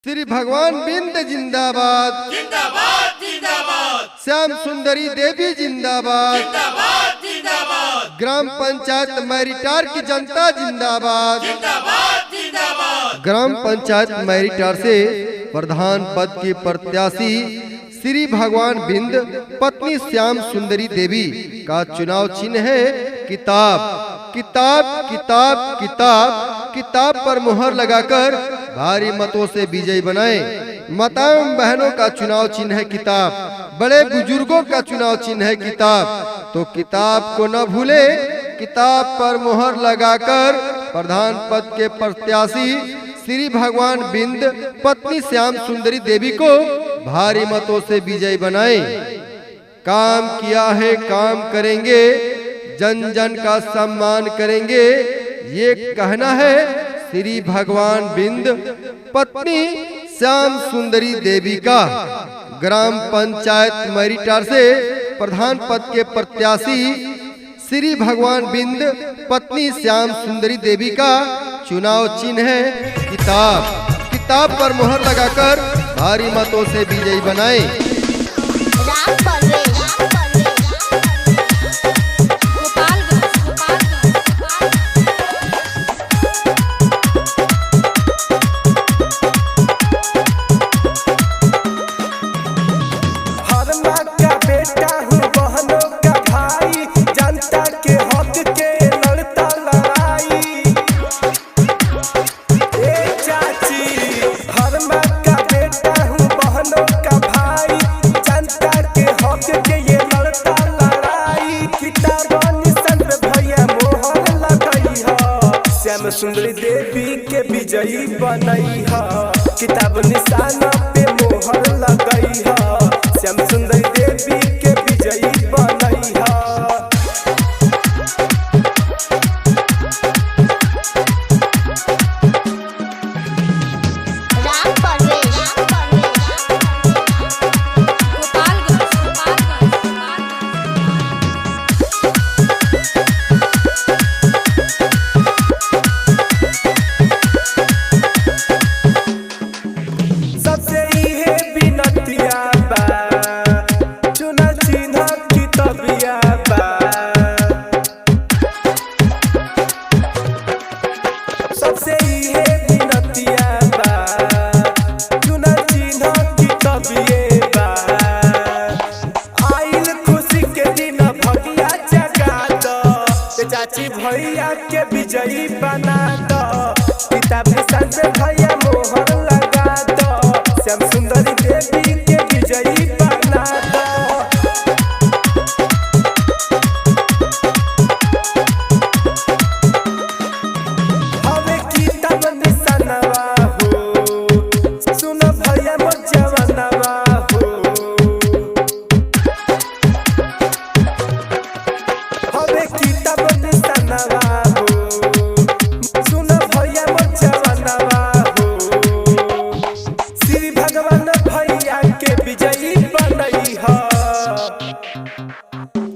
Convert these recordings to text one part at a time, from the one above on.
श्री भगवान बिंद जिंदाबाद जिंदाबाद जिंदाबाद। श्याम सुंदरी देवी जिंदाबाद जिंदाबाद जिंदाबाद। ग्राम पंचायत मैरिटार की जनता जिंदाबाद जिंदाबाद जिंदाबाद। ग्राम पंचायत मैरिटार से प्रधान पद की प्रत्याशी श्री भगवान बिंद पत्नी श्याम सुंदरी देवी का चुनाव चिन्ह है किताब। किताब किताब किताब किताब पर मुहर लगाकर भारी मतों से विजयी बनाए। माताओं बहनों का चुनाव चिन्ह है किताब, बड़े बुजुर्गों का चुनाव चिन्ह है किताब। तो किताब को न भूले, किताब पर मुहर लगाकर प्रधान पद के प्रत्याशी श्री भगवान बिंद पत्नी श्याम सुंदरी देवी को भारी मतों से विजयी बनाए। काम किया है काम करेंगे, जन जन का सम्मान करेंगे, ये कहना है श्री भगवान बिंद पत्नी श्याम सुंदरी देवी का। ग्राम पंचायत मैरिटार से प्रधान पद के प्रत्याशी श्री भगवान बिंद पत्नी श्याम सुंदरी देवी का चुनाव चिन्ह है किताब। किताब पर मुहर लगाकर भारी मतों से विजयी बनाए। श्याम सुंदरी देवी के विजयी बनई है, किताब निशाना पे मोहर लगई है। श्याम सुंदरी देवी के विजयी बनई है। चाची भैया के विजयी बना दो, किताब निशान पे भैया मोहर लगा दो। श्याम सुंदरी देवी के विजयी बना दो। हमें किताब निशानवा हो, सुनो भैया मोर जवानवा हो। हमें किताब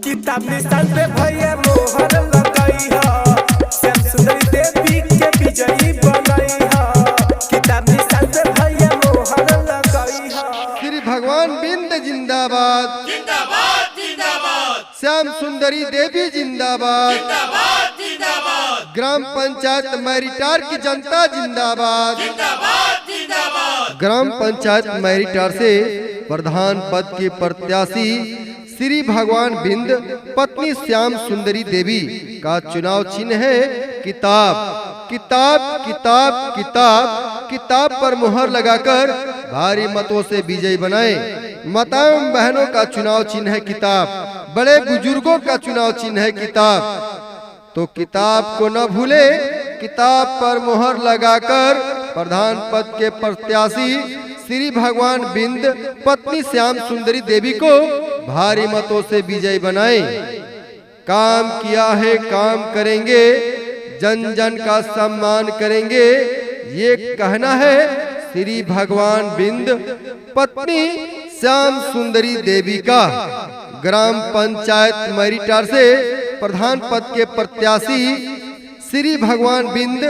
किताब निशान पे भैया मोहर लगई है। श्याम सुंदरी देवी के विजयी बनई है, किताब निशान पे भैया मोहर लगई है। श्री भगवान बिंद जिंदाबाद जिंदाबाद जिंदाबाद। श्याम सुंदरी देवी जिंदाबाद जिंदाबाद जिंदाबाद। ग्राम पंचायत मैरिटार की जनता जिंदाबाद जिंदाबाद जिंदाबाद। ग्राम पंचायत मैरिटार से प्रधान पद की प्रत्याशी श्री भगवान बिंद पत्नी श्याम सुंदरी देवी का चुनाव चिन्ह है किताब। किताब किताब किताब किताब पर मुहर लगाकर भारी मतों से विजयी बनाए। माताओं बहनों का चुनाव चिन्ह है किताब, बड़े बुजुर्गों का चुनाव चिन्ह है किताब। तो किताब को न भूले, किताब पर मुहर लगाकर प्रधान पद के प्रत्याशी श्री भगवान बिंद पत्नी श्याम सुंदरी देवी को भारी मतों से विजयी बनाए। काम किया है काम करेंगे, जन जन का सम्मान करेंगे, ये कहना है श्री भगवान बिंद पत्नी श्याम सुंदरी देवी का। ग्राम पंचायत मैरिटार से प्रधान पद के प्रत्याशी श्री भगवान बिंद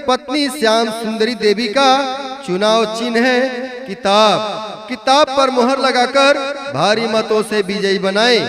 पत्नी श्याम सुंदरी देवी का चुनाव चिन्ह है किताब। किताब पर मुहर लगाकर भारी मतों से विजयी बनाएं।